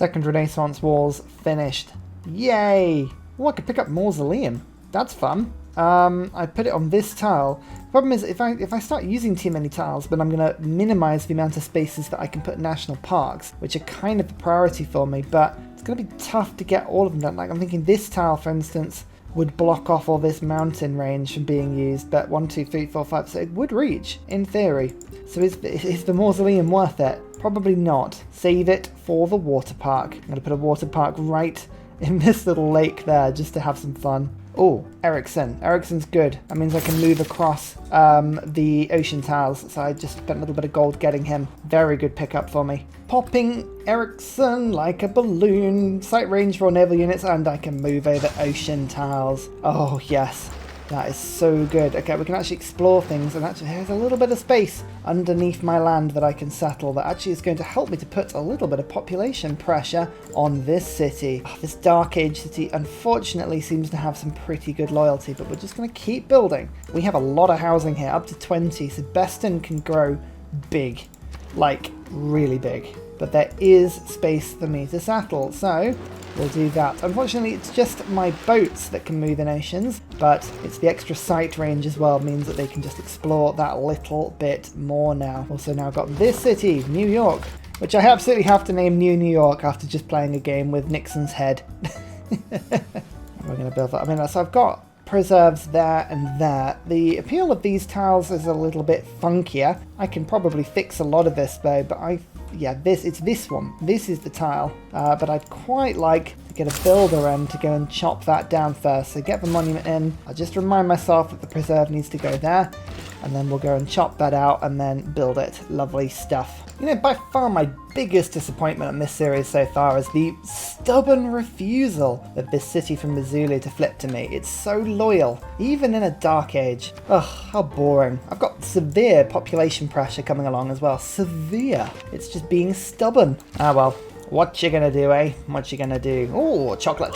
Second Renaissance walls finished. Yay! Oh, I could pick up Mausoleum. That's fun. I put it on this tile. Problem is, if I start using too many tiles, then I'm going to minimize the amount of spaces that I can put national parks, which are kind of the priority for me, but it's going to be tough to get all of them done. Like, I'm thinking this tile, for instance, would block off all this mountain range from being used, but 1, 2, 3, 4, 5, so it would reach, in theory. So is the Mausoleum worth it? Probably not. Save it for the water park. I'm going to put a water park right in this little lake there, just to have some fun. Oh, Ericsson. Ericsson's good. That means I can move across the ocean tiles. So I just spent a little bit of gold getting him. Very good pickup for me. Popping Ericsson like a balloon. Sight range for naval units, and I can move over ocean tiles. Oh, yes. That is so good. Okay, we can actually explore things, and actually there's a little bit of space underneath my land that I can settle that actually is going to help me to put a little bit of population pressure on this city. Oh, this Dark Age city unfortunately seems to have some pretty good loyalty, but we're just going to keep building. We have a lot of housing here, up to 20, so Beston can grow big, like really big. But there is space for me to settle, so we'll do that. Unfortunately, it's just my boats that can move in oceans, but it's the extra sight range as well, means that they can just explore that little bit more now. Also now got this city, New York, which I absolutely have to name New York after just playing a game with Nixon's head. We're going to build that. I mean, so I've got preserves there and there. The appeal of these tiles is a little bit funkier. I can probably fix a lot of this though, but it's this one. This is the tile, but I'd quite like to get a builder in to go and chop that down first. So get the monument in. I'll just remind myself that the preserve needs to go there, and then we'll go and chop that out and then build it. Lovely stuff. You know, by far my biggest disappointment in this series so far is the stubborn refusal of this city from Mausoleum to flip to me. It's so loyal, even in a Dark Age. Ugh, how boring. I've got severe population pressure coming along as well. Severe. It's just being stubborn. Ah well, what you gonna do, eh? What you gonna do? Oh, chocolate.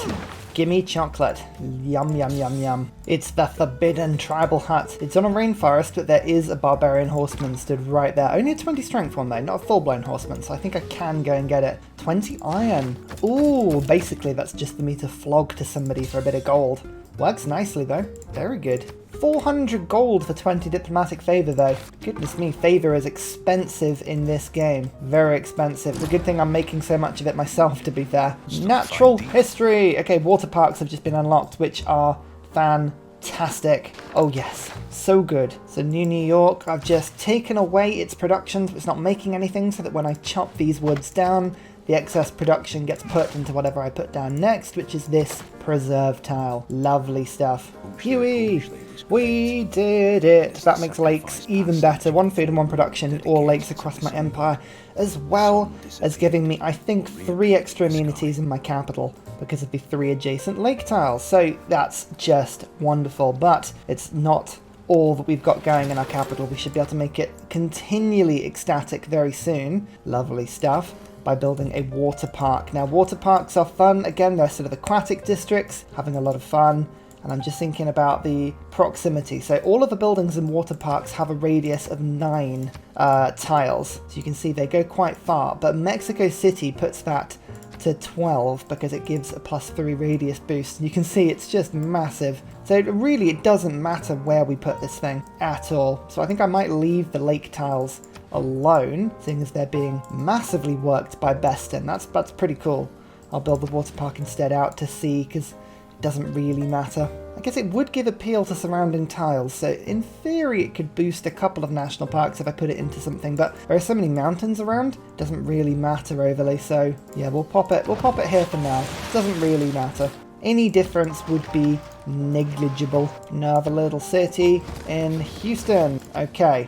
Gimme chocolate. Yum, yum, yum, yum. It's the forbidden tribal hut. It's on a rainforest, but there is a barbarian horseman stood right there. Only a 20 strength one though, not a full-blown horseman, so I think I can go and get it. 20 iron. Ooh, basically that's just for me to flog to somebody for a bit of gold. Works nicely though. Very good. 400 gold for 20 diplomatic favour though. Goodness me, favour is expensive in this game. Very expensive. It's a good thing I'm making so much of it myself, to be fair. Natural history! Okay, water parks have just been unlocked, which are fantastic. Oh yes, so good. So New York, I've just taken away its production, so it's not making anything, so that when I chop these woods down, the excess production gets put into whatever I put down next, which is this preserve tile. Lovely stuff. Phewie! We did it! That makes lakes even better. 1 food and 1 production in all lakes across my empire, as well as giving me, I think, 3 extra amenities in my capital because of the 3 adjacent lake tiles. So that's just wonderful, but it's not all that we've got going in our capital. We should be able to make it continually ecstatic very soon. Lovely stuff. By building a water park. Now, water parks are fun. Again, they're sort of aquatic districts, having a lot of fun. And I'm just thinking about the proximity. So all of the buildings in water parks have a radius of 9 tiles. So you can see they go quite far. But Mexico City puts that to 12 because it gives a +3 radius boost. You can see it's just massive. So really, it doesn't matter where we put this thing at all. So I think I might leave the lake tiles alone, seeing as they're being massively worked by Beston. That's pretty cool. I'll build the water park instead out to sea because it doesn't really matter. I guess it would give appeal to surrounding tiles, so in theory it could boost a couple of national parks if I put it into something, but there are so many mountains around, it doesn't really matter overly, so yeah, we'll pop it here for now. It doesn't really matter. Any difference would be negligible. Another little city in Houston. Okay,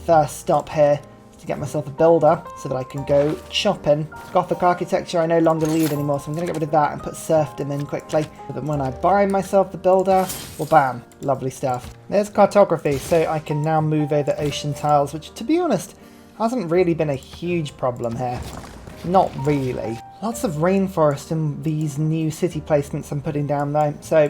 first stop here to get myself a builder so that I can go chopping. Gothic architecture I no longer need anymore, so I'm going to get rid of that and put serfdom in quickly, so that when I buy myself the builder, well bam, lovely stuff. There's cartography, so I can now move over ocean tiles, which to be honest hasn't really been a huge problem here. Not really. Lots of rainforest in these new city placements I'm putting down though, so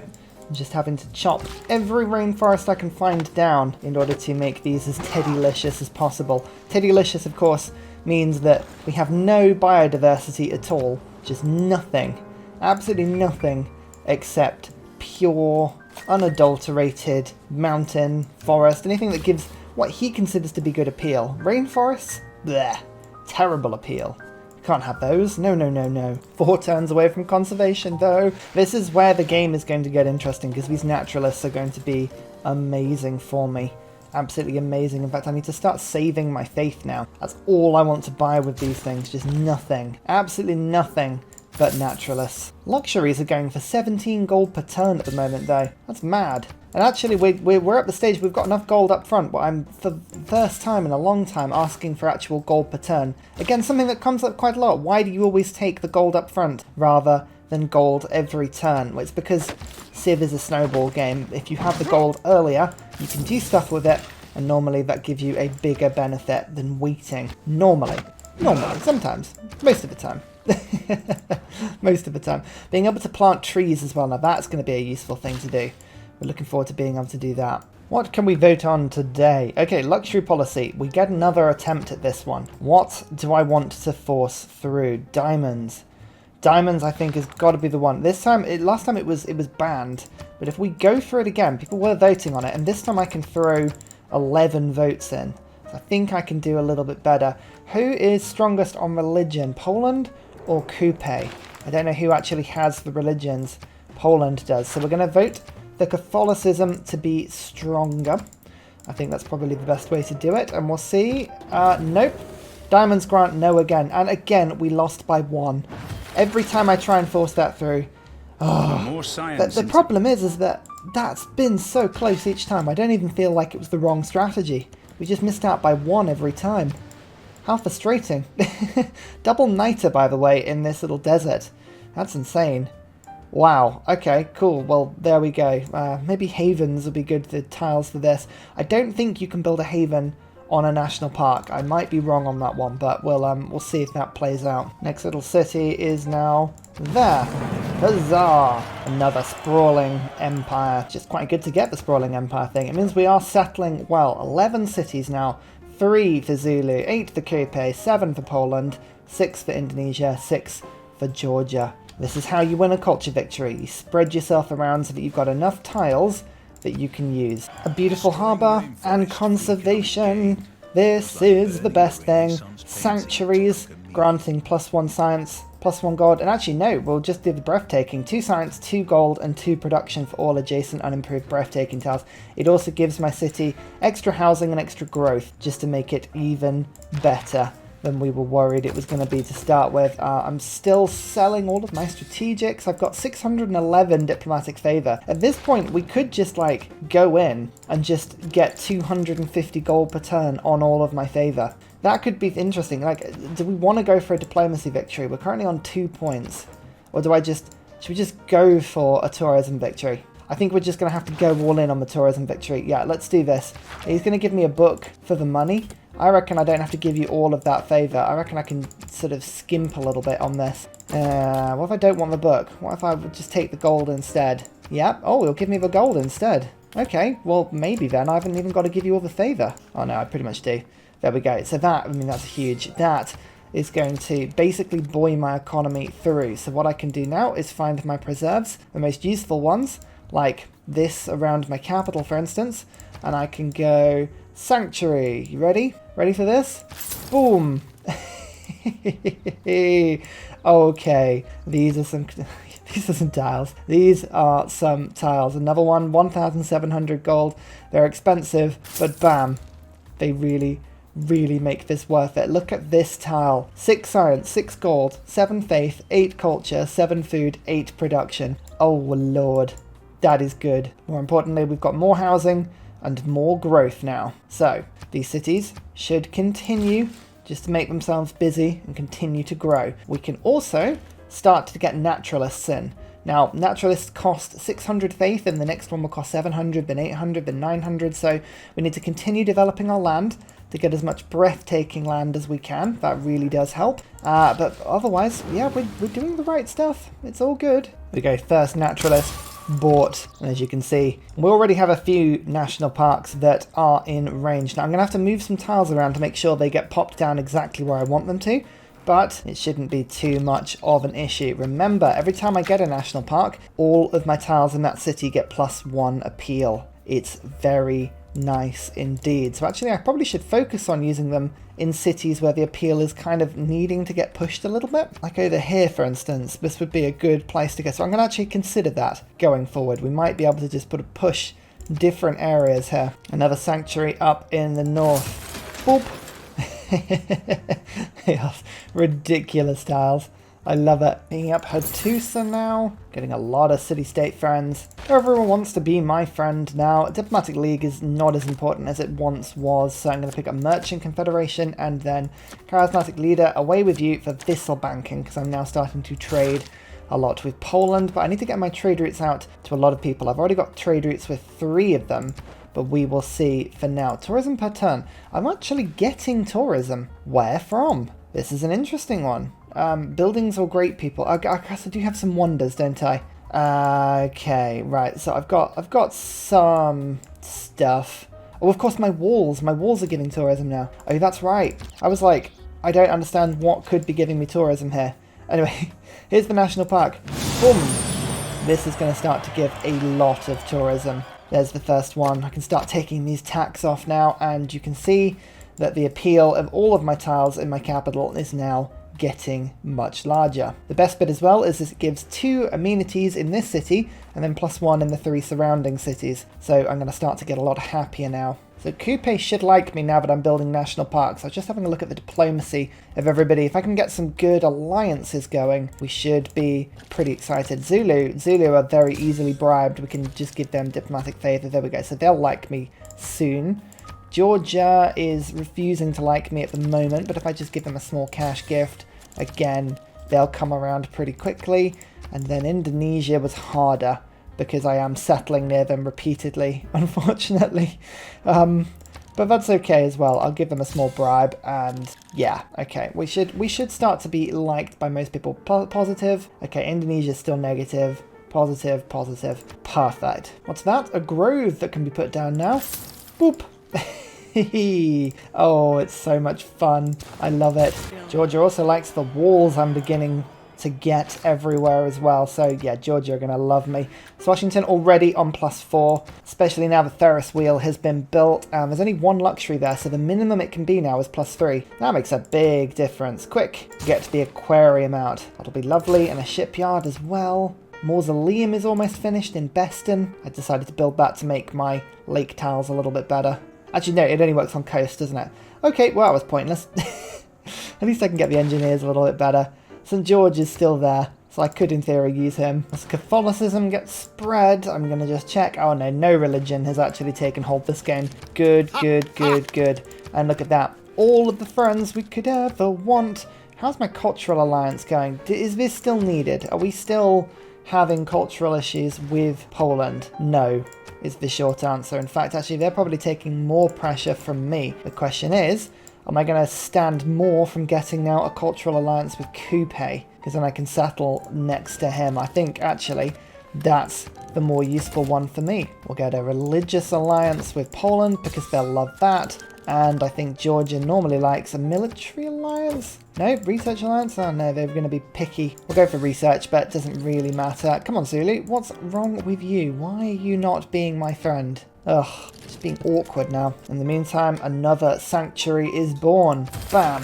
I'm just having to chop every rainforest I can find down in order to make these as Teddylicious as possible. Teddylicious, of course, means that we have no biodiversity at all. Just nothing. Absolutely nothing except pure, unadulterated mountain, forest, anything that gives what he considers to be good appeal. Rainforests? Bleh. Terrible appeal. Can't have those. No, no, no, no. 4 turns away from conservation, though. This is where the game is going to get interesting, because these naturalists are going to be amazing for me. Absolutely amazing. In fact, I need to start saving my faith now. That's all I want to buy with these things. Just nothing. Absolutely nothing but naturalists. Luxuries are going for 17 gold per turn at the moment, though. That's mad. And actually, we're at the stage we've got enough gold up front, but I'm, for the first time in a long time, asking for actual gold per turn. Again, something that comes up quite a lot. Why do you always take the gold up front rather than gold every turn? Well, it's because Civ is a snowball game. If you have the gold earlier, you can do stuff with it, and normally that gives you a bigger benefit than waiting. Normally. Sometimes. Most of the time. Most of the time. Being able to plant trees as well, now that's going to be a useful thing to do. We're looking forward to being able to do that. What can we vote on today? Okay, luxury policy. We get another attempt at this one. What do I want to force through? Diamonds. Diamonds, I think, has got to be the one. This time, last time it was banned, but if we go through it again, people were voting on it, and this time I can throw 11 votes in. So I think I can do a little bit better. Who is strongest on religion? Poland or Coupe? I don't know who actually has the religions. Poland does. So we're going to vote the Catholicism to be stronger. I think that's probably the best way to do it, and we'll see. Nope. Diamonds grant no again, and again we lost by 1. Every time I try and force that through. Oh, the problem is that that's been so close each time. I don't even feel like it was the wrong strategy. We just missed out by 1 every time. How frustrating. Double niter, by the way, in this little desert. That's insane. Wow, okay, cool. Well, there we go. Maybe havens would be good, the tiles for this. I don't think you can build a haven on a national park. I might be wrong on that one, but we'll see if that plays out. Next little city is now there. Huzzah! Another sprawling empire. Just quite good to get the sprawling empire thing. It means we are settling, well, 11 cities now. 3 for Zulu, 8 for Coupe, 7 for Poland, 6 for Indonesia, 6 for Georgia. This is how you win a culture victory. You spread yourself around so that you've got enough tiles that you can use. A beautiful harbour and conservation. This is the best thing. Sanctuaries, granting +1 science, +1 gold. And actually, no, we'll just do the breathtaking. 2 science, 2 gold, and 2 production for all adjacent unimproved breathtaking tiles. It also gives my city extra housing and extra growth, just to make it even better than we were worried it was going to be to start with. I'm still selling all of my strategics. I've got 611 diplomatic favour. At this point, we could just like go in and just get 250 gold per turn on all of my favour. That could be interesting. Like, do we want to go for a diplomacy victory? We're currently on 2 points. Or should we just go for a tourism victory? I think we're just going to have to go all in on the tourism victory. Yeah, let's do this. He's going to give me a book for the money. I reckon I don't have to give you all of that favour. I reckon I can sort of skimp a little bit on this. What if I don't want the book? What if I would just take the gold instead? Yep. Oh, he'll give me the gold instead. Okay, well, maybe then. I haven't even got to give you all the favour. Oh, no, I pretty much do. There we go. So that, I mean, that's huge. That is going to basically buoy my economy through. So what I can do now is find my preserves, the most useful ones, like this around my capital, for instance, and I can go sanctuary. You ready? Ready for this? Boom. Okay, these are some tiles. These are some tiles. Another one, 1,700 gold. They're expensive, but bam, they really make this worth it. Look at this tile. 6 science, 6 gold, 7 faith, 8 culture, 7 food, 8 production. Oh lord, that is good. More importantly, we've got more housing and more growth now. So these cities should continue just to make themselves busy and continue to grow. We can also start to get naturalists in. Now, naturalists cost 600 faith, and the next one will cost 700, then 800, then 900. So we need to continue developing our land to get as much breathtaking land as we can. That really does help. But otherwise, yeah, we're doing the right stuff. It's all good. We go first naturalist. bought. And as you can see, we already have a few national parks that are in range. Now I'm going to have to move some tiles around to make sure they get popped down exactly where I want them to, but it shouldn't be too much of an issue. Remember, every time I get a national park, all of my tiles in that city get +1 appeal. It's very nice indeed. So actually I probably should focus on using them in cities where the appeal is kind of needing to get pushed a little bit. Like over here, for instance, this would be a good place to go. So I'm going to actually consider that going forward. We might be able to just put a push different areas here. Another sanctuary up in the north. Boop. Yes, ridiculous tiles. I love it. Being up Hattusa now, getting a lot of city-state friends. Everyone wants to be my friend now. Diplomatic League is not as important as it once was, so I'm going to pick up Merchant Confederation and then Charismatic Leader, away with you for Thistle Banking, because I'm now starting to trade a lot with Poland, but I need to get my trade routes out to a lot of people. I've already got trade routes with 3 of them, but we will see for now. Tourism per turn. I'm actually getting tourism. Where from? This is an interesting one. Buildings or great people. I guess I do have some wonders, don't I? Okay, right. So I've got some stuff. Oh, of course, my walls. My walls are giving tourism now. Oh, that's right. I was like, I don't understand what could be giving me tourism here. Anyway, here's the national park. Boom. This is going to start to give a lot of tourism. There's the first one. I can start taking these tax off now, and you can see that the appeal of all of my tiles in my capital is now getting much larger. The best bit as well is it gives 2 amenities in this city and then +1 in the 3 surrounding cities. So I'm going to start to get a lot happier now. So Coupe should like me now that I'm building national parks. I was just having a look at the diplomacy of everybody. If I can get some good alliances going, we should be pretty excited. Zulu are very easily bribed. We can just give them diplomatic favor. There we go. So they'll like me soon. Georgia is refusing to like me at the moment, but if I just give them a small cash gift, again, they'll come around pretty quickly. And then Indonesia was harder because I am settling near them repeatedly, unfortunately. But that's okay as well. I'll give them a small bribe, and yeah, okay. We should start to be liked by most people. Positive. Okay, Indonesia's still negative. Positive, positive. Perfect. What's that? A grove that can be put down now. Boop. Oh, it's so much fun. I love it. Georgia also likes the walls I'm beginning to get everywhere as well. So yeah, Georgia are going to love me. So Washington already on +4, especially now the Ferris wheel has been built. There's only 1 luxury there, so the minimum it can be now is +3. That makes a big difference. Quick, get the aquarium out. That'll be lovely, and a shipyard as well. Mausoleum is almost finished in Beston. I decided to build that to make my lake tiles a little bit better. Actually, no, it only works on coast, doesn't it? Okay, well, that was pointless. At least I can get the engineers a little bit better. St. George is still there, so I could, in theory, use him. As Catholicism gets spread, I'm going to just check. Oh, no religion has actually taken hold this game. Good, good, good, good. And look at that. All of the friends we could ever want. How's my cultural alliance going? Is this still needed? Are we still having cultural issues with Poland? No, is the short answer. In fact, actually, they're probably taking more pressure from me. The question is, am I going to stand more from getting now a cultural alliance with Coupe? Because then I can settle next to him. I think, actually, that's the more useful one for me. We'll get a religious alliance with Poland because they'll love that. And I think Georgia normally likes a military alliance. No, research alliance? Oh no, they're going to be picky. We'll go for research, but it doesn't really matter. Come on, Zulu, what's wrong with you? Why are you not being my friend? Ugh, just being awkward now. In the meantime, another sanctuary is born. Bam!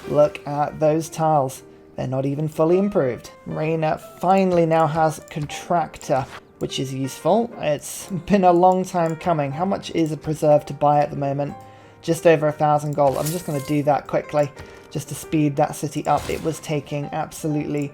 Look at those tiles. They're not even fully improved. Reina finally now has contractor, which is useful. It's been a long time coming. How much is a preserve to buy at the moment? Just over 1,000 gold. I'm just going to do that quickly just to speed that city up. It was taking absolutely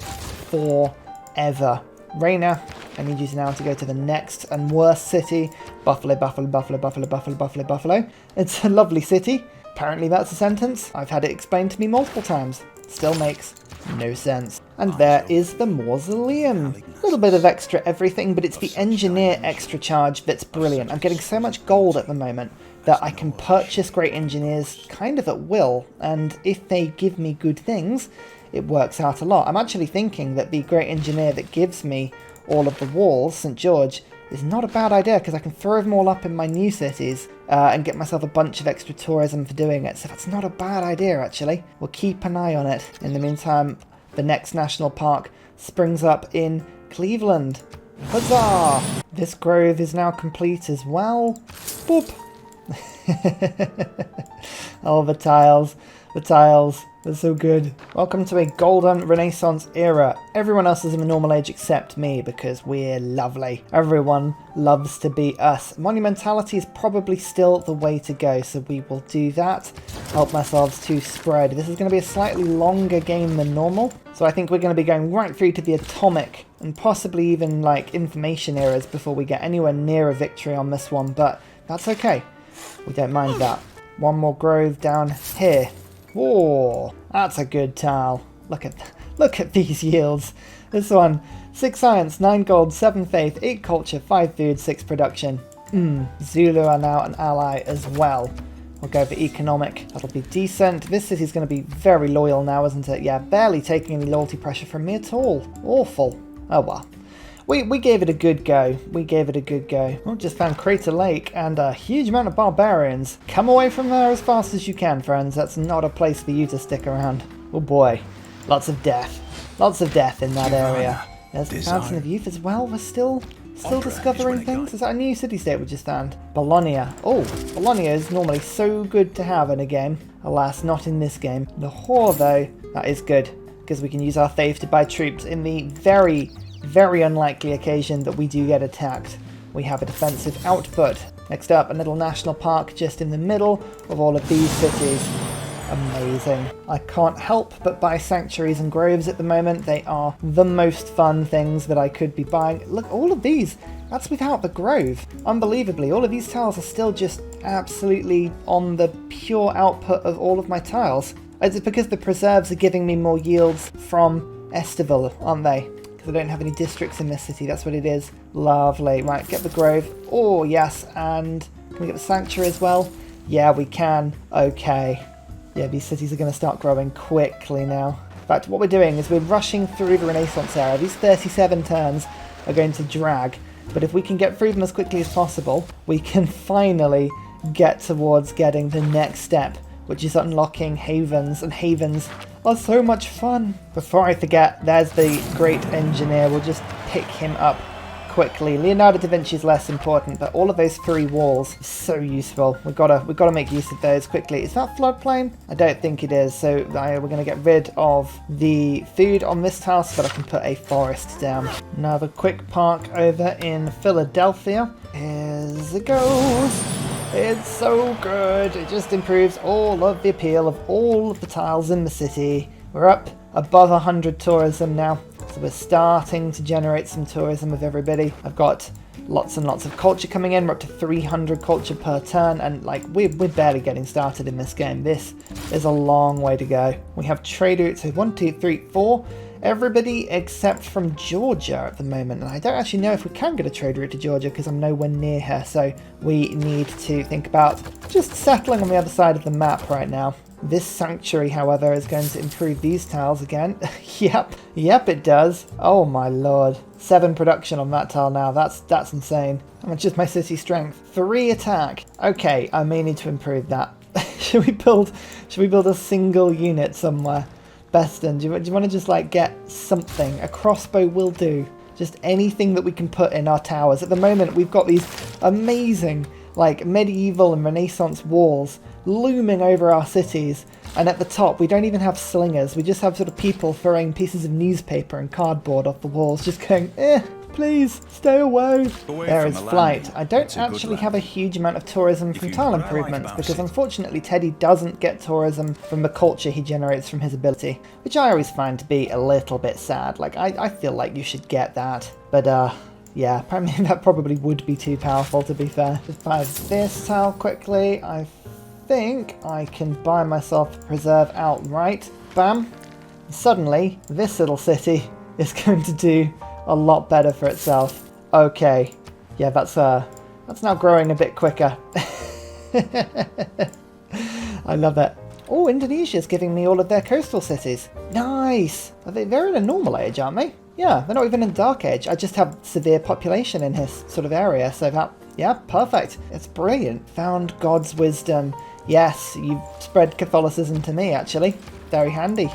forever. Reina, I need you now to go to the next and worst city. Buffalo, Buffalo, Buffalo, Buffalo, Buffalo, Buffalo, Buffalo. It's a lovely city. Apparently that's a sentence. I've had it explained to me multiple times. Still makes no sense. And there is the Mausoleum. A little bit of extra everything, but it's the engineer extra charge that's brilliant. I'm getting so much gold at the moment that I can purchase great engineers kind of at will, and if they give me good things, it works out a lot. I'm actually thinking that the great engineer that gives me all of the walls, St. George, is not a bad idea because I can throw them all up in my new cities and get myself a bunch of extra tourism for doing it. So that's not a bad idea, actually. We'll keep an eye on it. In the meantime, the next national park springs up in Cleveland. Huzzah! This grove is now complete as well. Boop! Oh, the tiles. The tiles. They're so good. Welcome to a golden Renaissance era. Everyone else is in the normal age except me because we're lovely. Everyone loves to be us. Monumentality is probably still the way to go, so we will do that. Help ourselves to spread. This is going to be a slightly longer game than normal, so I think we're going to be going right through to the atomic and possibly even like information eras before we get anywhere near a victory on this one, but that's okay. We don't mind that. One more grove down here. Whoa, that's a good tile. Look at these yields. This one, 6 science, 9 gold, 7 faith, 8 culture, 5 food, 6 production. Zulu are now an ally as well. We'll go for economic. That'll be decent. This city's going to be very loyal now, isn't it? Yeah, barely taking any loyalty pressure from me at all. Awful. Oh well. We gave it a good go. We gave it a good go. Oh, just found Crater Lake and a huge amount of barbarians. Come away from there as fast as you can, friends. That's not a place for you to stick around. Oh boy. Lots of death. Lots of death in that area. There's the Fountain of Youth as well. We're still discovering things. Is that a new city-state we just found? Bologna. Oh, Bologna is normally so good to have in a game. Alas, not in this game. Lahore, though, that is good. Because we can use our faith to buy troops in the very unlikely occasion that we do get attacked. We have a defensive output. Next up, a little national park just in the middle of all of these cities. Amazing. I can't help but buy sanctuaries and groves at the moment. They are the most fun things that I could be buying. Look, all of these, that's without the grove. Unbelievably, all of these tiles are still just absolutely on the pure output of all of my tiles. It's because the preserves are giving me more yields from Estival, aren't they? Because I don't have any districts in this city. That's what it is. Lovely. Right, get the grove. Oh, yes. And can we get the sanctuary as well? Yeah, we can. Okay. Yeah, these cities are going to start growing quickly now. In fact, what we're doing is we're rushing through the Renaissance era. These 37 turns are going to drag. But if we can get through them as quickly as possible, we can finally get towards getting the next step, which is unlocking havens, and havens are so much fun. Before I forget, there's the great engineer. We'll just pick him up quickly. Leonardo da Vinci is less important, but all of those 3 walls are so useful. We've got to make use of those quickly. Is that floodplain? I don't think it is, so we're going to get rid of the food on this tile so that I can put a forest down. Another quick park over in Philadelphia. Here it goes. It's so good. It just improves all of the appeal of all of the tiles in the city. We're up above 100 tourism now, so we're starting to generate some tourism with everybody. I've got lots and lots of culture coming in. We're up to 300 culture per turn, and like we're barely getting started in this game. This is a long way to go. We have trade routes. So 1, 2, 3, 4. Everybody except from Georgia at the moment, and I don't actually know if we can get a trade route to Georgia because I'm nowhere near her, so we need to think about just settling on the other side of the map right now. This sanctuary, however, is going to improve these tiles again. Yep, it does. Oh my lord. 7 production on that tile now. That's insane. How much is my city strength? 3 attack. Okay, I may need to improve that. Should we build a single unit somewhere? Beston, do you want to just like get something? A crossbow will do. Just anything that we can put in our towers. At the moment, we've got these amazing like medieval and Renaissance walls looming over our cities. And at the top, we don't even have slingers. We just have sort of people throwing pieces of newspaper and cardboard off the walls, just going, please, stay away. There is flight. I don't actually have a huge amount of tourism from tile improvements because unfortunately Teddy doesn't get tourism from the culture he generates from his ability, which I always find to be a little bit sad. Like, I feel like you should get that. But, yeah, apparently that probably would be too powerful, to be fair. Just buy this tile quickly. I think I can buy myself a preserve outright. Bam. Suddenly, this little city is going to do a lot better for itself. Okay. Yeah, that's now growing a bit quicker. I love it. Oh, Indonesia's giving me all of their coastal cities. Nice! They're in a normal age, aren't they? Yeah, they're not even in Dark Age. I just have severe population in his sort of area, so that, yeah, perfect. It's brilliant. Found God's wisdom. Yes, you've spread Catholicism to me, actually. Very handy.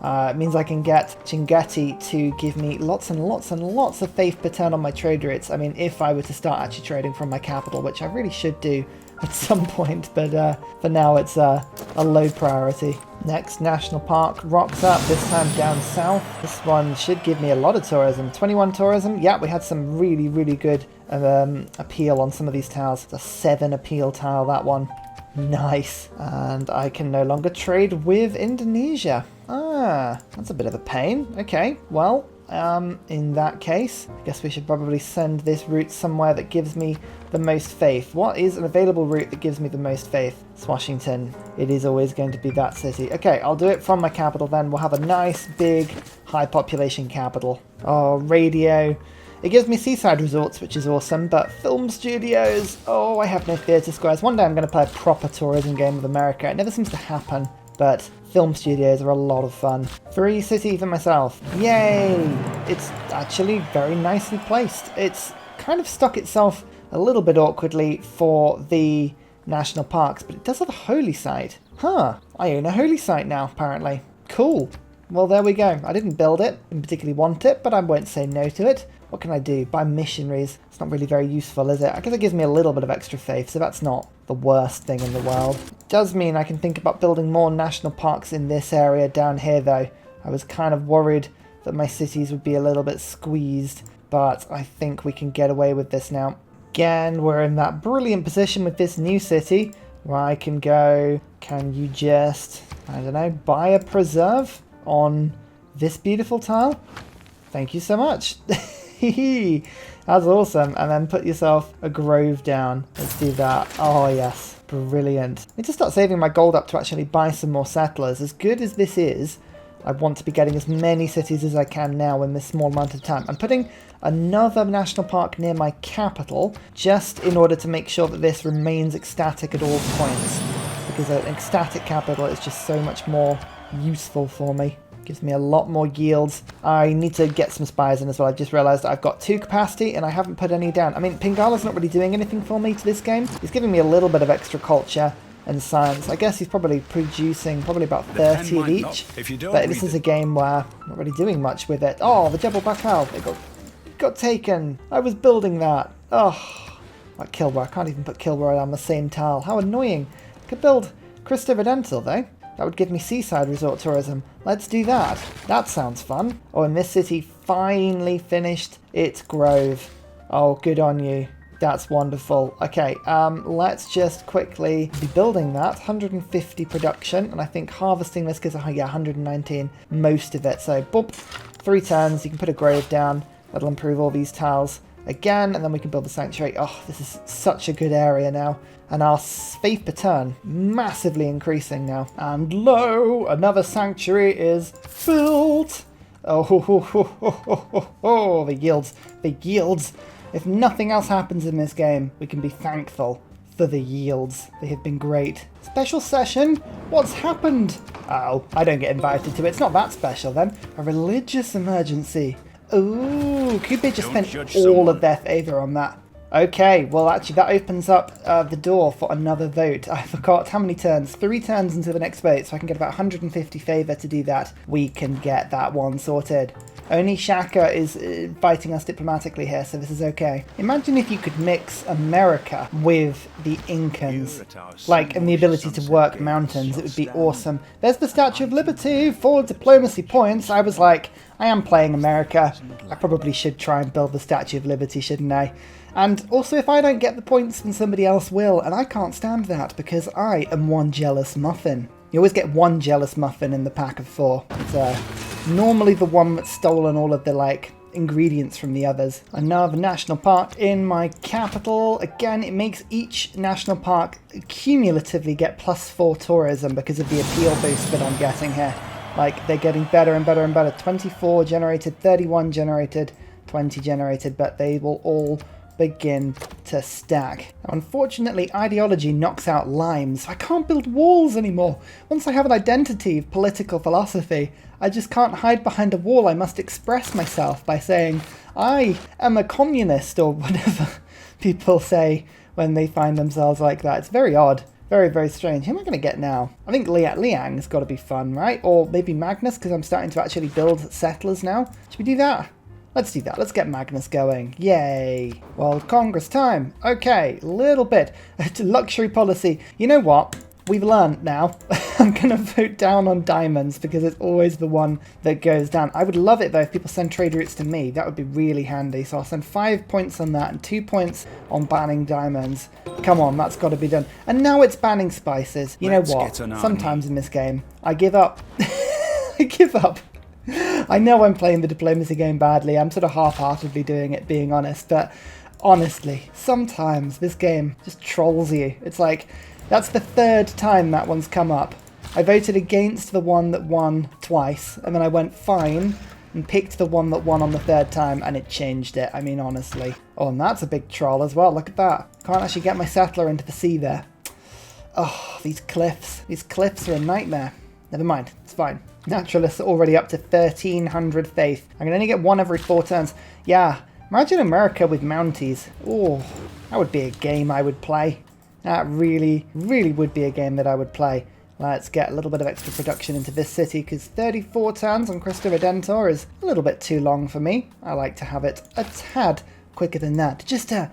It means I can get Chinguetti to give me lots and lots and lots of faith per turn on my trade routes. I mean, if I were to start actually trading from my capital, which I really should do at some point, but for now it's a low priority. Next national park rocks up, this time down south. This one should give me a lot of tourism. 21 tourism. Yeah, we had some really, really good appeal on some of these tiles. It's a 7 appeal tile, that one. Nice. And I can no longer trade with Indonesia. Ah, that's a bit of a pain. Okay, well, in that case, I guess we should probably send this route somewhere that gives me the most faith. What is an available route that gives me the most faith? It's Washington. It is always going to be that city. Okay, I'll do it from my capital then. We'll have a nice, big, high population capital. Oh, radio. It gives me seaside resorts, which is awesome, but film studios, oh, I have no theatre squares. One day I'm going to play a proper tourism game with America. It never seems to happen, but film studios are a lot of fun. Free city for myself. Yay! It's actually very nicely placed. It's kind of stuck itself a little bit awkwardly for the national parks, but it does have a holy site. Huh, I own a holy site now, apparently. Cool. Well, there we go. I didn't build it, didn't particularly want it, but I won't say no to it. What can I do? Buy missionaries. It's not really very useful, is it? I guess it gives me a little bit of extra faith, so that's not the worst thing in the world. It does mean I can think about building more national parks in this area down here, though. I was kind of worried that my cities would be a little bit squeezed, but I think we can get away with this now. Again, we're in that brilliant position with this new city where I can go, can you just, I don't know, buy a preserve on this beautiful tile? Thank you so much. That's awesome. And then put yourself a grove down. Let's do that. Oh yes, brilliant. I need to start saving my gold up to actually buy some more settlers. As good as this is, I want to be getting as many cities as I can now in this small amount of time. I'm putting another national park near my capital just in order to make sure that this remains ecstatic at all points, because an ecstatic capital is just so much more useful for me. Gives me a lot more yields. I need to get some spies in as well. I've just realised I've got 2 capacity and I haven't put any down. I mean, Pingala's not really doing anything for me to this game. He's giving me a little bit of extra culture and science. I guess he's probably producing probably about 30 of each. But this is a game where I'm not really doing much with it. Oh, the Jebel Bakal. It got taken. I was building that. Oh, like Kilborough. I can't even put Kilborough on the same tile. How annoying. I could build Cristo Redentor though. That would give me seaside resort tourism. Let's do that. That sounds fun. Oh, and this city finally finished its grove. Oh, good on you. That's wonderful. Okay, let's just quickly be building that. 150 production, and I think harvesting this gives, yeah, 119, most of it. So, boop, 3 turns, you can put a grove down. That'll improve all these tiles again, and then we can build the sanctuary. Oh, this is such a good area now. And our faith per turn massively increasing now. And lo, another sanctuary is built. Oh, the yields, the yields. If nothing else happens in this game, we can be thankful for the yields. They have been great. Special session? What's happened? Oh, I don't get invited to it. It's not that special then. A religious emergency. Ooh, Cupid just spent all of their favour on that. Okay, well actually that opens up the door for another vote. I forgot how many turns. 3 turns into the next vote, so I can get about 150 favour to do that. We can get that one sorted. Only Shaka is fighting us diplomatically here, so this is okay. Imagine if you could mix America with the Incans, like, and the ability to work mountains. It would be awesome. There's the Statue of Liberty, 4 diplomacy points. I was like, I am playing America. I probably should try and build the Statue of Liberty, shouldn't I? And also, if I don't get the points, then somebody else will, and I can't stand that because I am one jealous muffin. You always get one jealous muffin in the pack of 4. It's normally the one that's stolen all of the, like, ingredients from the others. Another national park in my capital. Again, it makes each national park cumulatively get +4 tourism because of the appeal boost that I'm getting here. Like, they're getting better and better and better. 24 generated, 31 generated, 20 generated, but they will all begin to stack. Now, unfortunately, ideology knocks out limes, so I can't build walls anymore. Once I have an identity of political philosophy, I just can't hide behind a wall. I must express myself by saying, I am a communist, or whatever people say when they find themselves like that. It's very odd. Very, very strange. Who am I going to get now? I think Liang's got to be fun, right? Or maybe Magnus, because I'm starting to actually build settlers now. Should we do that? Let's do that. Let's get Magnus going. Yay. World Congress time. Okay, little bit. Luxury policy. You know what? We've learned now. I'm going to vote down on diamonds because it's always the one that goes down. I would love it though if people send trade routes to me. That would be really handy. So I'll send 5 points on that and 2 points on banning diamonds. Come on, that's got to be done. And now it's banning spices. You know what? Sometimes in this game, I give up. I give up. I know I'm playing the diplomacy game badly. I'm sort of half-heartedly doing it, being honest. But honestly, sometimes this game just trolls you. It's like, that's the 3rd time that one's come up. I voted against the one that won twice, and then I went fine and picked the one that won on the 3rd time, and it changed it. I mean, honestly. Oh, and that's a big troll as well. Look at that. Can't actually get my settler into the sea there. Oh, these cliffs. These cliffs are a nightmare. Never mind. It's fine. Naturalists are already up to 1,300 faith. I can only get one every 4 turns. Yeah. Imagine America with Mounties. Oh, that would be a game I would play. That really, really would be a game that I would play. Let's get a little bit of extra production into this city, because 34 turns on Christa Redentor is a little bit too long for me. I like to have it a tad quicker than that. Just a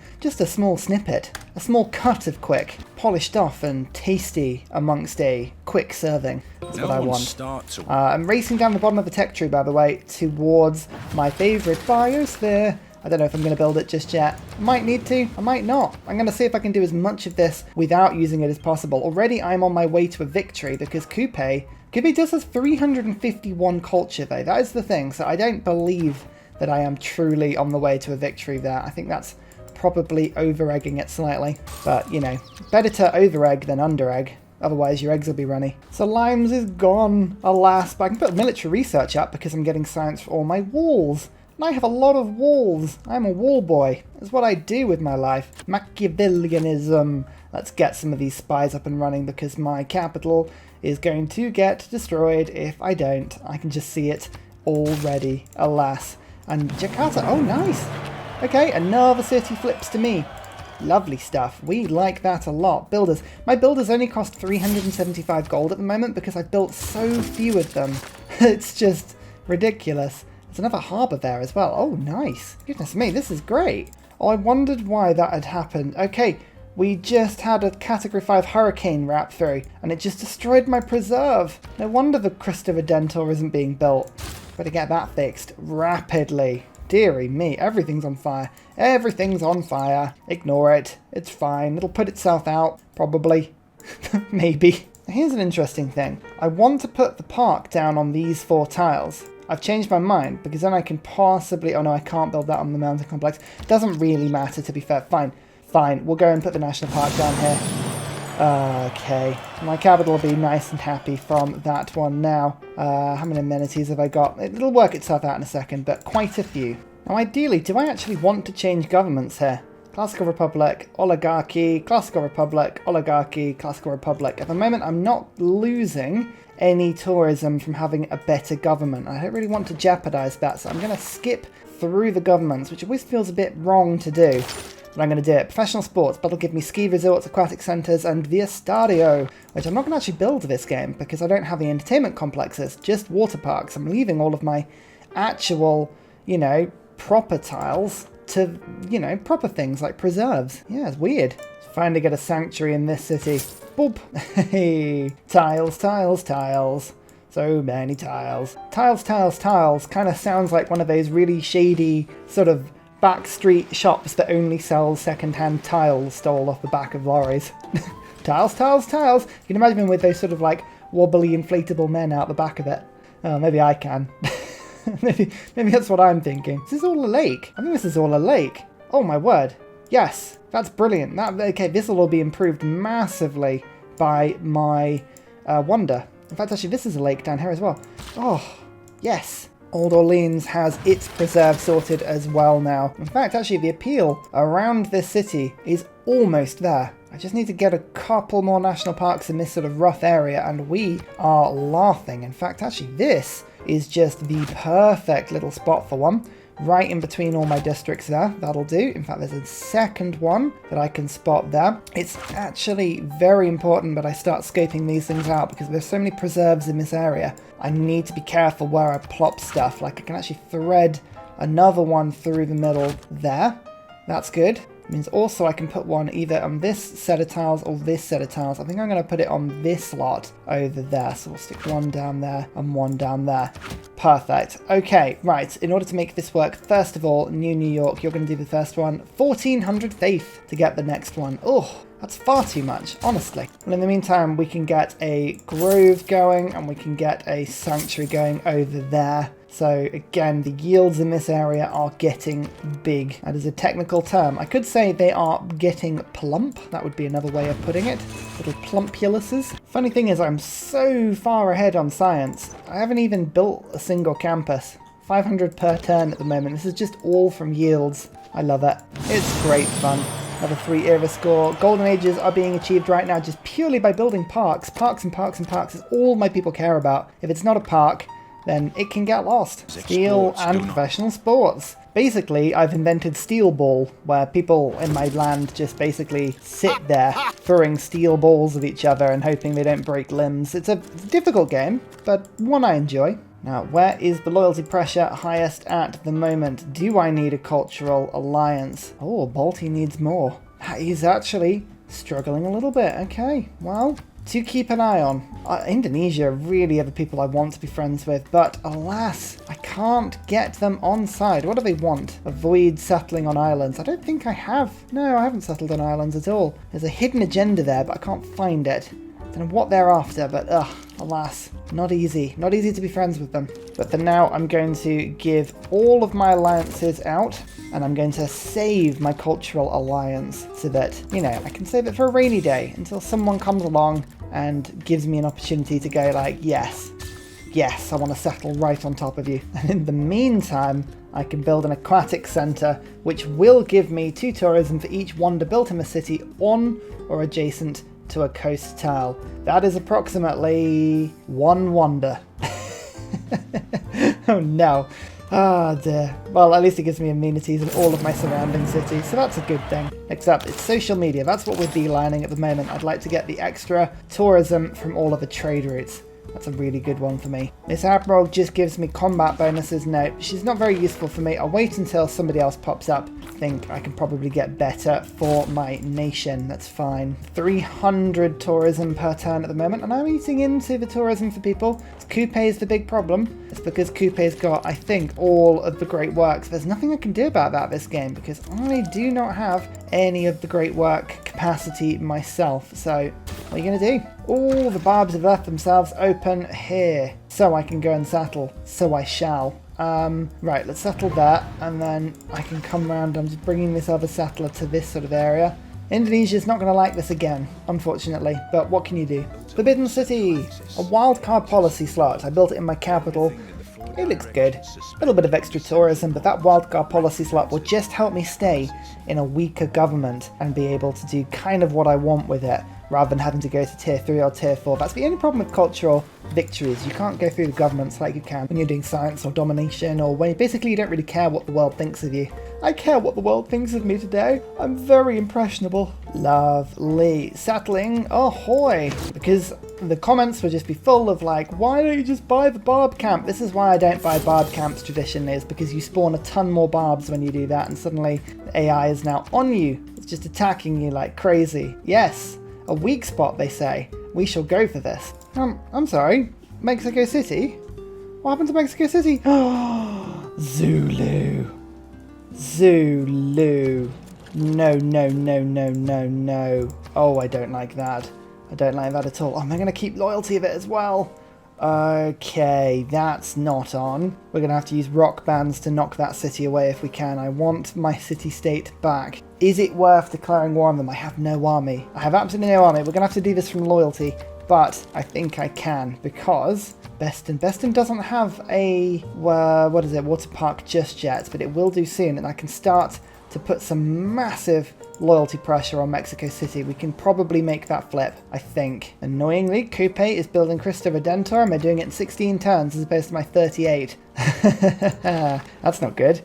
small snippet, a small cut of quick, polished off and tasty amongst a quick serving. That's what I want. I'm racing down the bottom of the tech tree, by the way, towards my favourite biosphere. I don't know if I'm going to build it just yet. I might need to, I might not. I'm going to see if I can do as much of this without using it as possible. Already I'm on my way to a victory because Coupe does has 351 culture though. That is the thing. So I don't believe that I am truly on the way to a victory there. I think that's probably over-egging it slightly. But, you know, better to over-egg than under-egg. Otherwise your eggs will be runny. So Limes is gone, alas. But I can put military research up because I'm getting science for all my walls. And I have a lot of walls. I'm a wall boy. That's what I do with my life. Machiavellianism. Let's get some of these spies up and running because my capital is going to get destroyed if I don't. I can just see it already, alas. And Jakarta, oh nice. Okay, another city flips to me. Lovely stuff. We like that a lot. Builders. My builders only cost 375 gold at the moment because I've built so few of them. It's just ridiculous. There's another harbour there as well. Oh, nice. Goodness me, this is great. Oh, I wondered why that had happened. Okay, we just had a Category 5 hurricane wrap through, and it just destroyed my preserve. No wonder the Christa Redentor isn't being built. Better get that fixed rapidly. Deary me, everything's on fire. Everything's on fire. Ignore it. It's fine. It'll put itself out, probably. Maybe. Here's an interesting thing. I want to put the park down on these 4 tiles. I've changed my mind, because then I can possibly... Oh no, I can't build that on the mountain complex. Doesn't really matter, to be fair. Fine. Fine. We'll go and put the national park down here. Okay. My capital will be nice and happy from that one now. How many amenities have I got? It'll work itself out in a second, but quite a few. Now, ideally, do I actually want to change governments here? Classical Republic, Oligarchy, Classical Republic, Oligarchy, Classical Republic. At the moment, I'm not losing any tourism from having a better government. I don't really want to jeopardize that, so I'm going to skip through the governments, which always feels a bit wrong to do. But I'm going to do it. Professional sports, that'll give me ski resorts, aquatic centres, and the Estadio, which I'm not going to actually build this game because I don't have the entertainment complexes, just water parks. I'm leaving all of my actual, you know, proper tiles to, you know, proper things like preserves. Yeah, it's weird. Finally get a sanctuary in this city. Boop. Hey, tiles, tiles, tiles. So many tiles. Tiles, tiles, tiles kind of sounds like one of those really shady sort of backstreet shops that only sell second-hand tiles stole off the back of lorries. Tiles, tiles, tiles. You can imagine with those sort of like wobbly inflatable men out the back of it. Oh, maybe I can. maybe that's what I'm thinking. Is this all a lake? I think this is all a lake. Oh my word. Yes, that's brilliant. Okay, this will all be improved massively by my wonder. In fact, actually, this is a lake down here as well. Oh, yes. Old Orleans has its preserve sorted as well now. In fact, actually, the appeal around this city is almost there. I just need to get a couple more national parks in this sort of rough area, and we are laughing. In fact, actually, this is just the perfect little spot for one. Right in between all my districts there. That'll do. In fact, there's a second one that I can spot there. It's actually very important that I start scoping these things out because there's so many preserves in this area. I need to be careful where I plop stuff. Like I can actually thread another one through the middle there. That's good. It means also I can put one either on this set of tiles or this set of tiles. I think I'm going to put it on this lot over there. So we'll stick one down there and one down there. Perfect. Okay, right. In order to make this work, first of all, New York, you're going to do the first one. 1400 faith to get the next one. Oh, that's far too much, honestly. Well, in the meantime, we can get a grove going and we can get a sanctuary going over there. So again, the yields in this area are getting big. That is a technical term. I could say they are getting plump. That would be another way of putting it. Little plumpuluses. Funny thing is I'm so far ahead on science. I haven't even built a single campus. 500 per turn at the moment. This is just all from yields. I love it. It's great fun. Another 3 era score. Golden ages are being achieved right now just purely by building parks. Parks and parks and parks is all my people care about. If it's not a park, then it can get lost. Steel and professional sports. Basically, I've invented steel ball, where people in my land just basically sit there throwing steel balls at each other and hoping they don't break limbs. It's a difficult game, but one I enjoy. Now, where is the loyalty pressure highest at the moment? Do I need a cultural alliance? Oh, Balti needs more. He's actually struggling a little bit. Okay, well, to keep an eye on. Indonesia really are the people I want to be friends with, but alas, I can't get them on side. What do they want? Avoid settling on islands. I don't think I have. No, I haven't settled on islands at all. There's a hidden agenda there, but I can't find it. I don't know what they're after, but alas, not easy. Not easy to be friends with them. But for now, I'm going to give all of my alliances out, and I'm going to save my cultural alliance so that, you know, I can save it for a rainy day until someone comes along and gives me an opportunity to go like, yes, I want to settle right on top of you. And in the meantime, I can build an aquatic centre, which will give me 2 tourism for each wonder built in the city on or adjacent to a coast tile. That is approximately 1 wonder. Oh no. Ah dear. Well, at least it gives me amenities in all of my surrounding cities, so that's a good thing. Except it's social media. That's what we're beelining at the moment. I'd like to get the extra tourism from all of the trade routes. That's a really good one for me. This Admiral just gives me combat bonuses. No, she's not very useful for me. I'll wait until somebody else pops up. I think I can probably get better for my nation. That's fine. 300 tourism per turn at the moment, and I'm eating into the tourism for people. Coupe is the big problem. It's because Coupe's got, I think, all of the great works. There's nothing I can do about that this game because I do not have any of the great work capacity myself. So what are you going to do? All the barbs have left themselves open here. So I can go and settle. So I shall. Right, let's settle that, and then I can come around. I'm just bringing this other settler to this sort of area. Indonesia's not going to like this again, unfortunately, but what can you do? Forbidden City! A wildcard policy slot. I built it in my capital. It looks good. A little bit of extra tourism, but that wildcard policy slot will just help me stay in a weaker government and be able to do kind of what I want with it, rather than having to go to tier 3 or tier 4. That's the only problem with cultural victories. You can't go through the governments like you can when you're doing science or domination, or when basically you don't really care what the world thinks of you. I care what the world thinks of me today. I'm very impressionable. Lovely. Settling, ahoy! Because the comments would just be full of like, why don't you just buy the barb camp? This is why I don't buy barb camps traditionally, is because you spawn a ton more barbs when you do that, and suddenly the AI is now on you. It's just attacking you like crazy. Yes, a weak spot, they say. We shall go for this. I'm sorry, Mexico City? What happened to Mexico City? Zulu. Zulu. No, no, no, no, no, no. Oh, I don't like that. I don't like that at all. Oh, am I going to keep loyalty of it as well? Okay, that's not on. We're going to have to use rock bands to knock that city away if we can. I want my city-state back. Is it worth declaring war on them? I have no army. I have absolutely no army. We're going to have to do this from loyalty. but I think I can because Beston doesn't have a, what is it, water park just yet, but it will do soon, and I can start to put some massive loyalty pressure on Mexico City. We can probably make that flip, I think. Annoyingly, Coupe is building Cristo Redentor, and they're doing it in 16 turns as opposed to my 38. That's not good.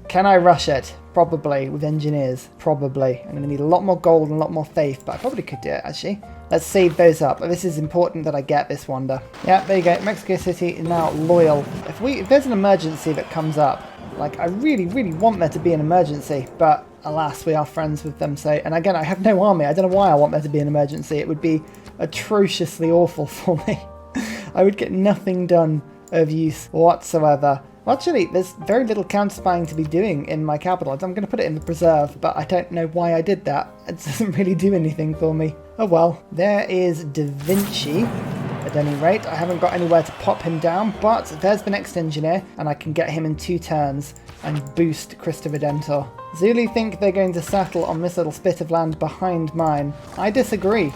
Can I rush it? Probably, with engineers. Probably. I'm going to need a lot more gold and a lot more faith, but I probably could do it, actually. Let's save those up. This is important that I get this wonder. Yeah, there you go. Mexico City is now loyal. If there's an emergency that comes up, like, I really, really want there to be an emergency, but alas, we are friends with them, so... And again, I have no army. I don't know why I want there to be an emergency. It would be atrociously awful for me. I would get nothing done of use whatsoever. Well, actually, there's very little counter-spying to be doing in my capital. I'm going to put it in the preserve, but I don't know why I did that. It doesn't really do anything for me. Oh well. There is Da Vinci. At any rate, I haven't got anywhere to pop him down, but there's the next engineer, and I can get him in 2 turns and boost Cristo Redentor. Zulu think they're going to settle on this little spit of land behind mine. I disagree.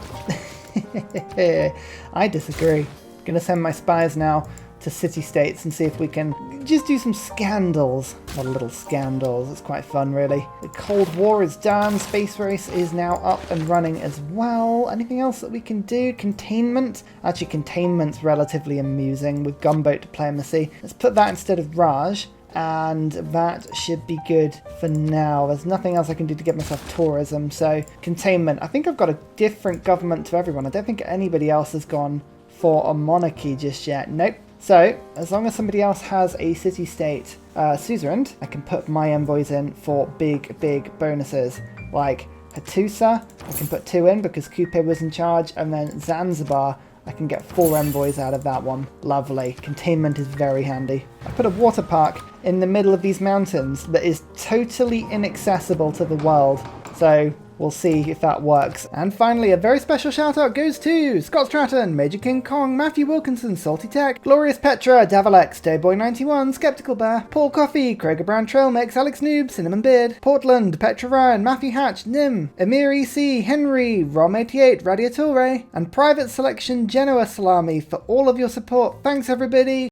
I disagree. I'm going to send my spies now to city-states and see if we can just do some scandals. What little scandals. It's quite fun, really. The Cold War is done. Space Race is now up and running as well. Anything else that we can do? Containment? Actually, containment's relatively amusing with gunboat diplomacy. Let's put that instead of Raj, and that should be good for now. There's nothing else I can do to give myself tourism, so containment. I think I've got a different government to everyone. I don't think anybody else has gone for a monarchy just yet. Nope. So, as long as somebody else has a city-state suzerain, I can put my envoys in for big, big bonuses. Like Hattusa, I can put 2 in because Coupe was in charge, and then Zanzibar, I can get 4 envoys out of that one. Lovely. Containment is very handy. I put a water park in the middle of these mountains that is totally inaccessible to the world. So we'll see if that works. And finally, a very special shout out goes to Scott Stratton, Major King Kong, Matthew Wilkinson, Salty Tech, Glorious Petra, Davalex, Doughboy91, Skeptical Bear, Paul Coffey, Kroger Brown Trail Mix, Alex Noob, Cinnamon Beard, Portland, Petra Ryan, Matthew Hatch, Nim, Emir EC, Henry, Rom88, Radiature, and Private Selection Genoa Salami for all of your support. Thanks everybody!